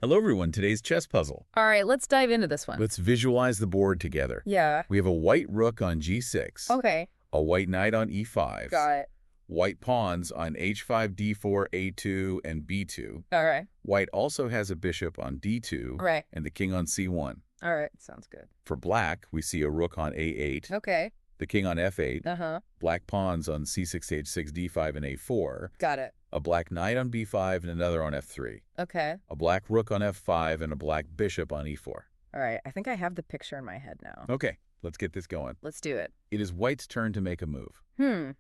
Hello everyone, today's chess puzzle. All right, let's dive into this one. Let's visualize the board together. Yeah. We have a white rook on g6, Okay. a white knight on e5, Got it. white pawns on h5, d4, a2, and b2. All right. White also has a bishop on d2 Right. and the king on c1. All right. Sounds good. For black, we see a rook on a8, Okay. the king on f8, Uh-huh. black pawns on c6, h6, d5, and a4, Got it. a black knight on b5 and another on f3, Okay. a black rook on f5, and a black bishop on e4. All right. I think I have the picture in my head now. Okay, let's get this going. Let's do it. It is white's turn to make a move.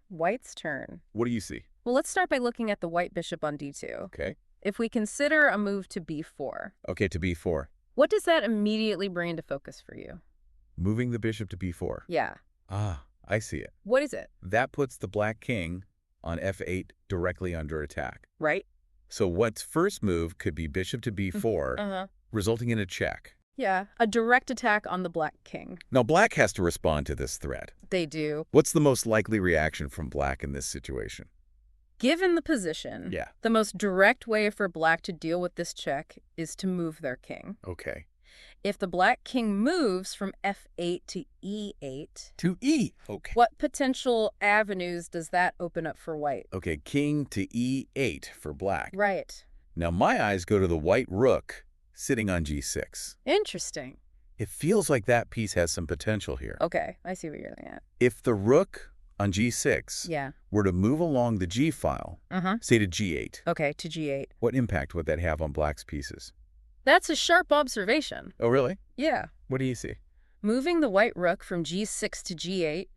White's turn. What do you see? Well, let's start by looking at the white bishop on d2. Okay. If we consider a move to b4, Okay, to b4. what does that immediately bring into focus for you? Moving the bishop to b4. Yeah. Ah, I see it. What is it? That puts the black king on f8 directly under attack. Right? So white's first move could be bishop to b4, Uh-huh. resulting in a check. Yeah. A direct attack on the black king. Now black has to respond to this threat. They do. What's the most likely reaction from black in this situation? Given the position, Yeah. the most direct way for black to deal with this check is to move their king. Okay. If the black king moves from f8 to e8, To e. Okay. what potential avenues does that open up for white? Okay, king to e8 for black. Right. Now my eyes go to the white rook sitting on g6. Interesting. It feels like that piece has some potential here. Okay, I see what you're looking at. If the rook on g6 Yeah. were to move along the g file, Uh-huh. say to g8, Okay, to g8. what impact would that have on black's pieces? That's a sharp observation. Oh, really? Yeah. What do you see? Moving the white rook from g6 to g8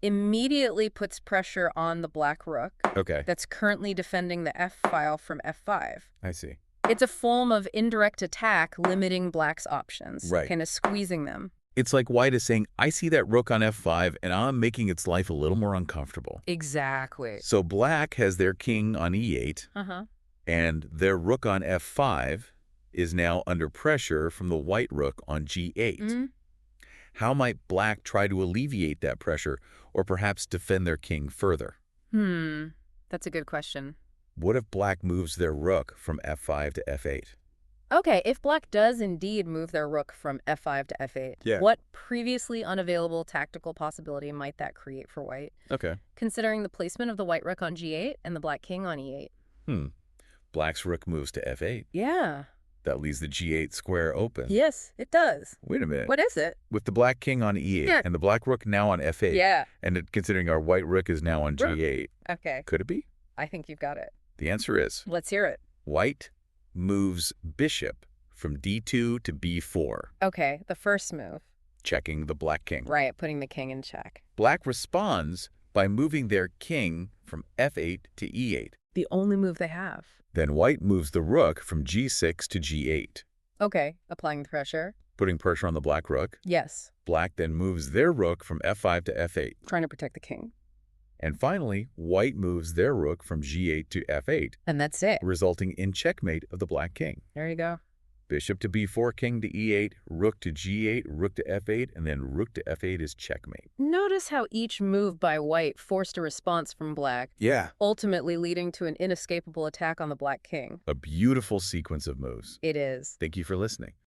immediately puts pressure on the black rook Okay, that's currently defending the f file from f5. I see. It's a form of indirect attack limiting black's options, Right. kind of squeezing them. It's like white is saying, I see that rook on f5, and I'm making its life a little more uncomfortable. Exactly. So black has their king on e8, Uh-huh. and their rook on f5 is now under pressure from the white rook on g8. Mm-hmm. How might black try to alleviate that pressure, or perhaps defend their king further? That's a good question. What if black moves their rook from f5 to f8? Okay, if black does indeed move their rook from f5 to f8, Yeah. what previously unavailable tactical possibility might that create for white, Okay. considering the placement of the white rook on g8 and the black king on e8? Black's rook moves to f8. Yeah. That leaves the g8 square open. Yes, it does. Wait a minute. What is it? With the black king on e8 Yeah. and the black rook now on f8, Yeah. and considering our white rook is now on Rook. g8, Okay, could it be? I think you've got it. The answer is Let's hear it. white moves bishop from d2 to b4, Okay, the first move. checking the black king. Right, putting the king in check. Black responds by moving their king from f8 to e8. The only move they have. Then white moves the rook from g6 to g8, Okay, applying the pressure. putting pressure on the black rook. Yes, Black then moves their rook from f5 to f8. trying to protect the king. And finally, white moves their rook from g8 to f8, And that's it. resulting in checkmate of the black king. There you go. Bishop to b4, king to e8, rook to g8, rook to f8, and then rook to f8 is checkmate. Notice how each move by white forced a response from black, Yeah. ultimately leading to an inescapable attack on the black king. A beautiful sequence of moves. It is. Thank you for listening.